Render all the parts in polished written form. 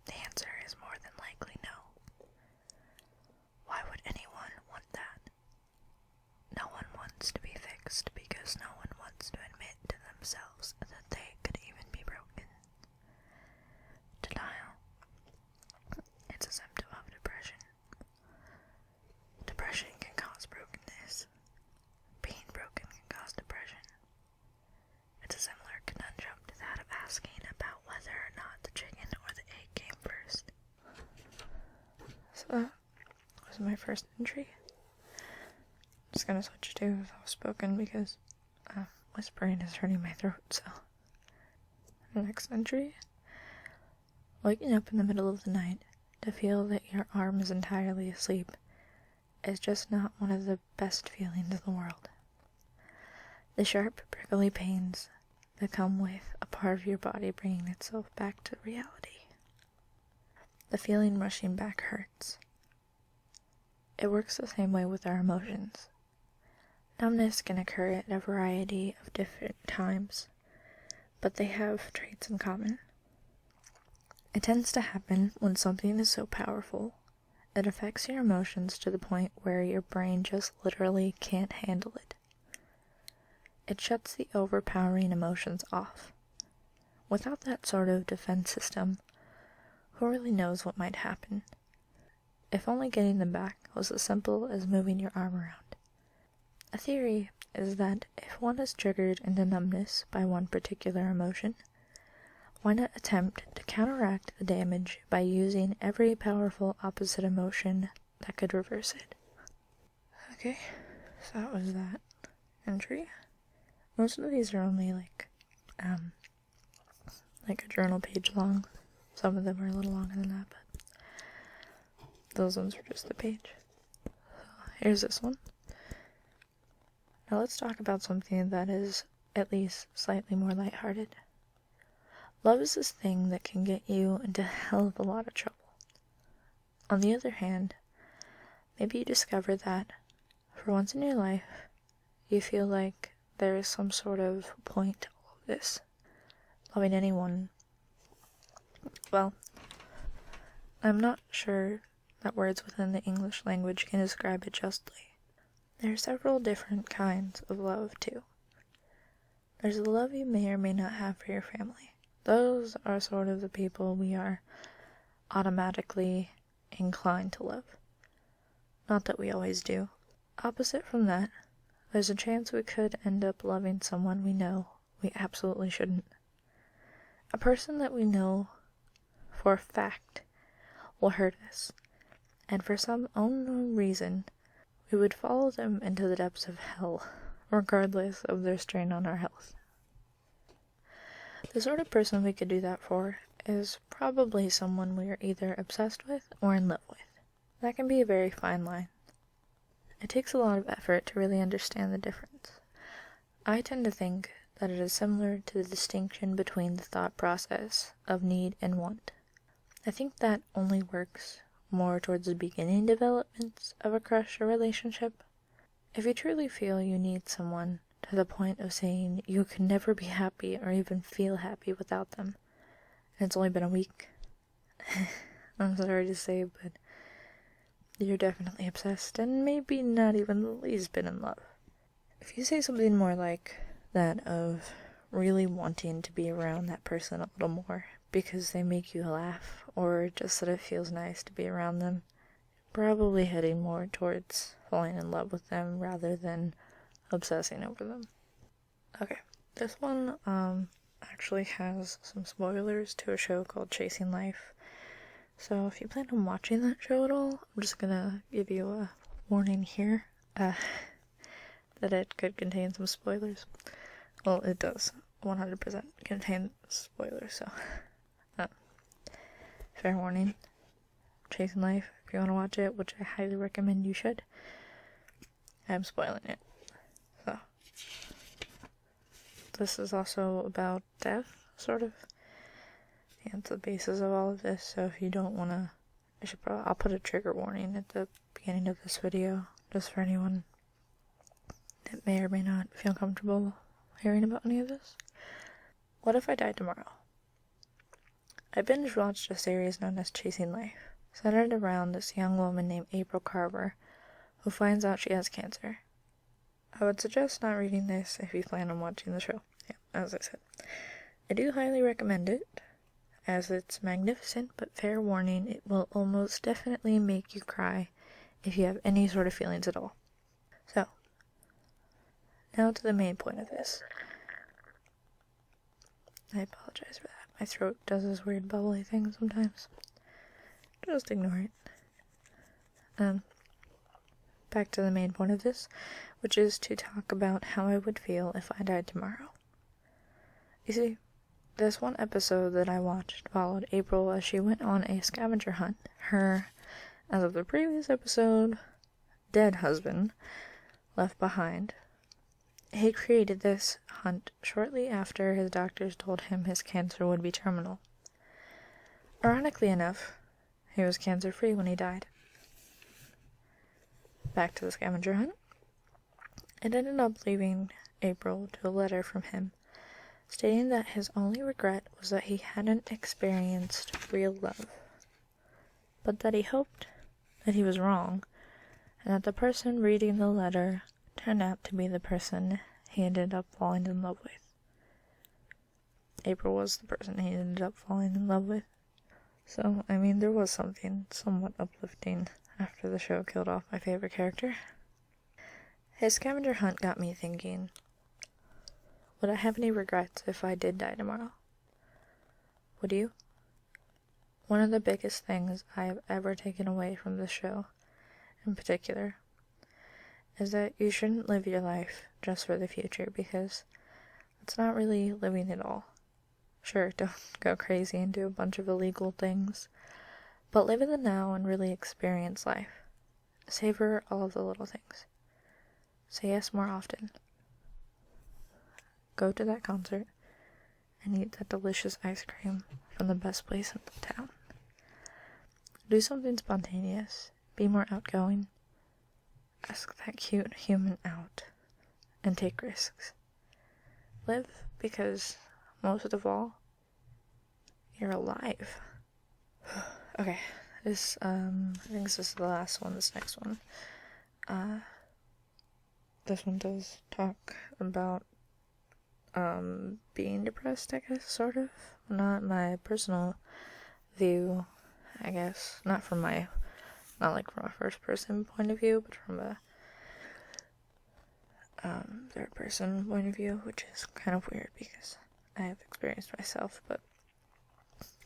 The answer is more than likely no. Why would anyone want that? No one wants to be fixed because no one wants to admit to themselves that they could even be broken. Denial. It's a symptom of depression. Depression can cause brokenness. Being broken can cause depression. It's a similar conundrum to that of asking about whether or not the chicken or the egg came first. So that was my first entry. Just gonna switch to soft-spoken because whispering is hurting my throat, so. The next entry. Waking up in the middle of the night to feel that your arm is entirely asleep is just not one of the best feelings in the world. The sharp, prickly pains that come with a part of your body bringing itself back to reality. The feeling rushing back hurts. It works the same way with our emotions. Numbness can occur at a variety of different times, but they have traits in common. It tends to happen when something is so powerful, it affects your emotions to the point where your brain just literally can't handle it. It shuts the overpowering emotions off. Without that sort of defense system, who really knows what might happen? If only getting them back was as simple as moving your arm around. A theory is that if one is triggered into numbness by one particular emotion, why not attempt to counteract the damage by using every powerful opposite emotion that could reverse it? Okay, so that was that entry. Most of these are only like a journal page long. Some of them are a little longer than that, but those ones are just a page. So here's this one. Now let's talk about something that is at least slightly more lighthearted. Love is this thing that can get you into a hell of a lot of trouble. On the other hand, maybe you discover that, for once in your life, you feel like there is some sort of point to all of this. Loving anyone. Well, I'm not sure that words within the English language can describe it justly. There are several different kinds of love, too. There's the love you may or may not have for your family. Those are sort of the people we are automatically inclined to love. Not that we always do. Opposite from that, there's a chance we could end up loving someone we know we absolutely shouldn't. A person that we know for a fact will hurt us, and for some unknown reason, we would follow them into the depths of hell, regardless of their strain on our health. The sort of person we could do that for is probably someone we are either obsessed with or in love with. That can be a very fine line. It takes a lot of effort to really understand the difference. I tend to think that it is similar to the distinction between the thought process of need and want. I think that only works more towards the beginning developments of a crush or relationship. If you truly feel you need someone to the point of saying you can never be happy or even feel happy without them, and it's only been a week, I'm sorry to say, but you're definitely obsessed and maybe not even the least bit in love. If you say something more like that of really wanting to be around that person a little more because they make you laugh or just that it feels nice to be around them, probably heading more towards falling in love with them rather than obsessing over them. Okay, this one actually has some spoilers to a show called Chasing Life. So if you plan on watching that show at all, I'm just gonna give you a warning here that it could contain some spoilers. Well, it does 100% contain spoilers, so fair warning. Chasing Life, if you want to watch it, which I highly recommend you should, I'm spoiling it. So this is also about death, sort of. And it's the basis of all of this, so if you don't want to, I'll put a trigger warning at the beginning of this video, just for anyone that may or may not feel comfortable hearing about any of this. What if I died tomorrow? I binge-watched a series known as Chasing Life, centered around this young woman named April Carver, who finds out she has cancer. I would suggest not reading this if you plan on watching the show. Yeah, as I said. I do highly recommend it, as it's magnificent, but fair warning, it will almost definitely make you cry if you have any sort of feelings at all. So, now to the main point of this. I apologize for that. My throat does this weird bubbly thing sometimes. Just ignore it. Back to the main point of this, which is to talk about how I would feel if I died tomorrow. You see, this one episode that I watched followed April as she went on a scavenger hunt. Her, as of the previous episode, dead husband left behind. He created this hunt shortly after his doctors told him his cancer would be terminal. Ironically enough, he was cancer-free when he died. Back to the scavenger hunt. It ended up leaving April to a letter from him, stating that his only regret was that he hadn't experienced real love, but that he hoped that he was wrong, and that the person reading the letter turned out to be the person he ended up falling in love with. April was the person he ended up falling in love with. So, I mean, there was something somewhat uplifting after the show killed off my favorite character. His scavenger hunt got me thinking, would I have any regrets if I did die tomorrow? Would you? One of the biggest things I have ever taken away from this show, in particular, is that you shouldn't live your life just for the future, because it's not really living at all. Sure, don't go crazy and do a bunch of illegal things, but live in the now and really experience life. Savor all of the little things. Say yes more often. Go to that concert and eat that delicious ice cream from the best place in the town. Do something spontaneous. Be more outgoing. Ask that cute human out. And take risks. Live because, most of all, you're alive. Okay, I think this is the last one, this next one. This one does talk about being depressed, I guess, sort of. Not my personal view, I guess. Not like from a first person point of view, but from a third person point of view, which is kind of weird because I have experienced myself, but,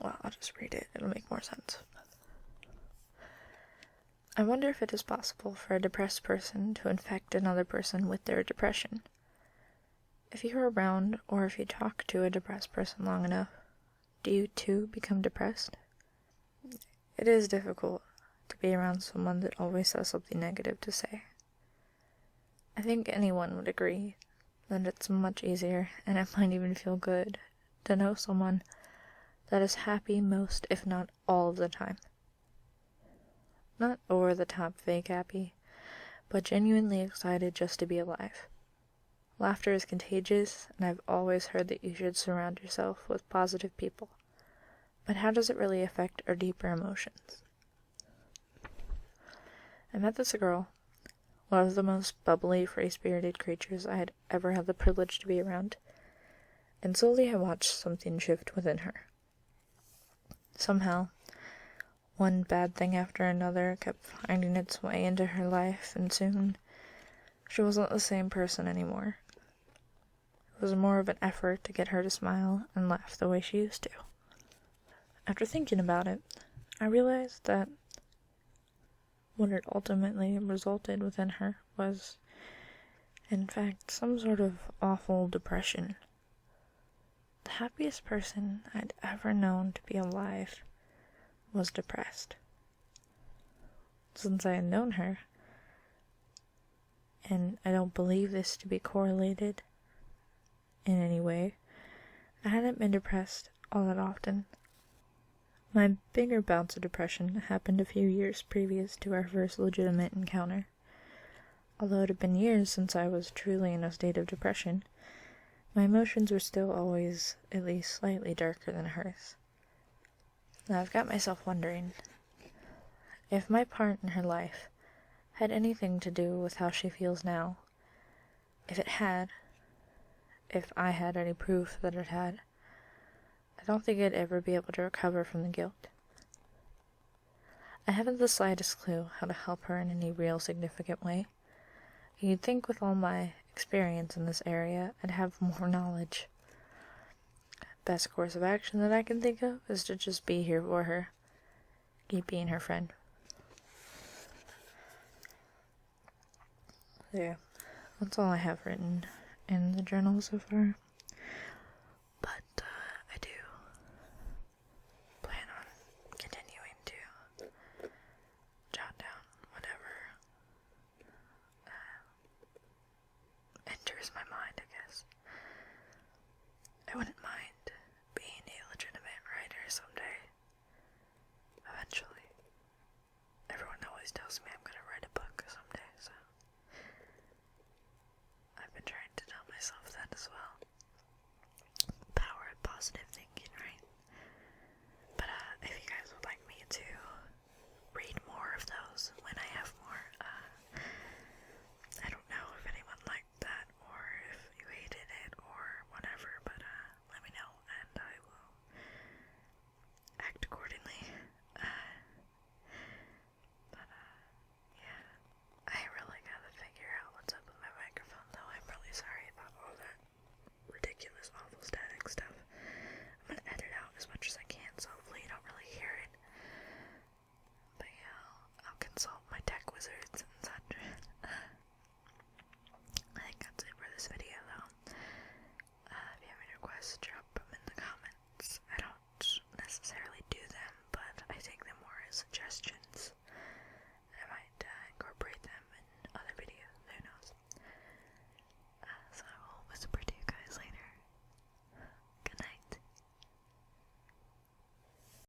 well, I'll just read it. It'll make more sense. I wonder if it is possible for a depressed person to infect another person with their depression. If you're around, or if you talk to a depressed person long enough, do you too become depressed? It is difficult to be around someone that always has something negative to say. I think anyone would agree that it's much easier, and it might even feel good, to know someone that is happy most, if not all of the time. Not over-the-top fake happy, but genuinely excited just to be alive. Laughter is contagious, and I've always heard that you should surround yourself with positive people. But how does it really affect our deeper emotions? I met this girl, one of the most bubbly, free-spirited creatures I had ever had the privilege to be around, and slowly I watched something shift within her. Somehow, one bad thing after another kept finding its way into her life, and soon she wasn't the same person anymore. It was more of an effort to get her to smile and laugh the way she used to. After thinking about it, I realized that what it ultimately resulted within her was, in fact, some sort of awful depression. The happiest person I'd ever known to be alive was depressed. Since I had known her, and I don't believe this to be correlated in any way, I hadn't been depressed all that often. My bigger bouts of depression happened a few years previous to our first legitimate encounter. Although it had been years since I was truly in a state of depression, my emotions were still always at least slightly darker than hers. Now I've got myself wondering if my part in her life had anything to do with how she feels now. If it had, if I had any proof that it had, I don't think I'd ever be able to recover from the guilt. I haven't the slightest clue how to help her in any real significant way. You'd think with all my experience in this area, I'd have more knowledge. Best course of action that I can think of is to just be here for her. Keep being her friend. There. That's all I have written in the journal so far. But I do plan on continuing to jot down whatever enters my mind, I guess. I wouldn't mind being a legitimate writer someday. Eventually. Everyone always tells me I'm gonna write a book someday, so I've been trying to tell myself that as well. Power of positive thinking.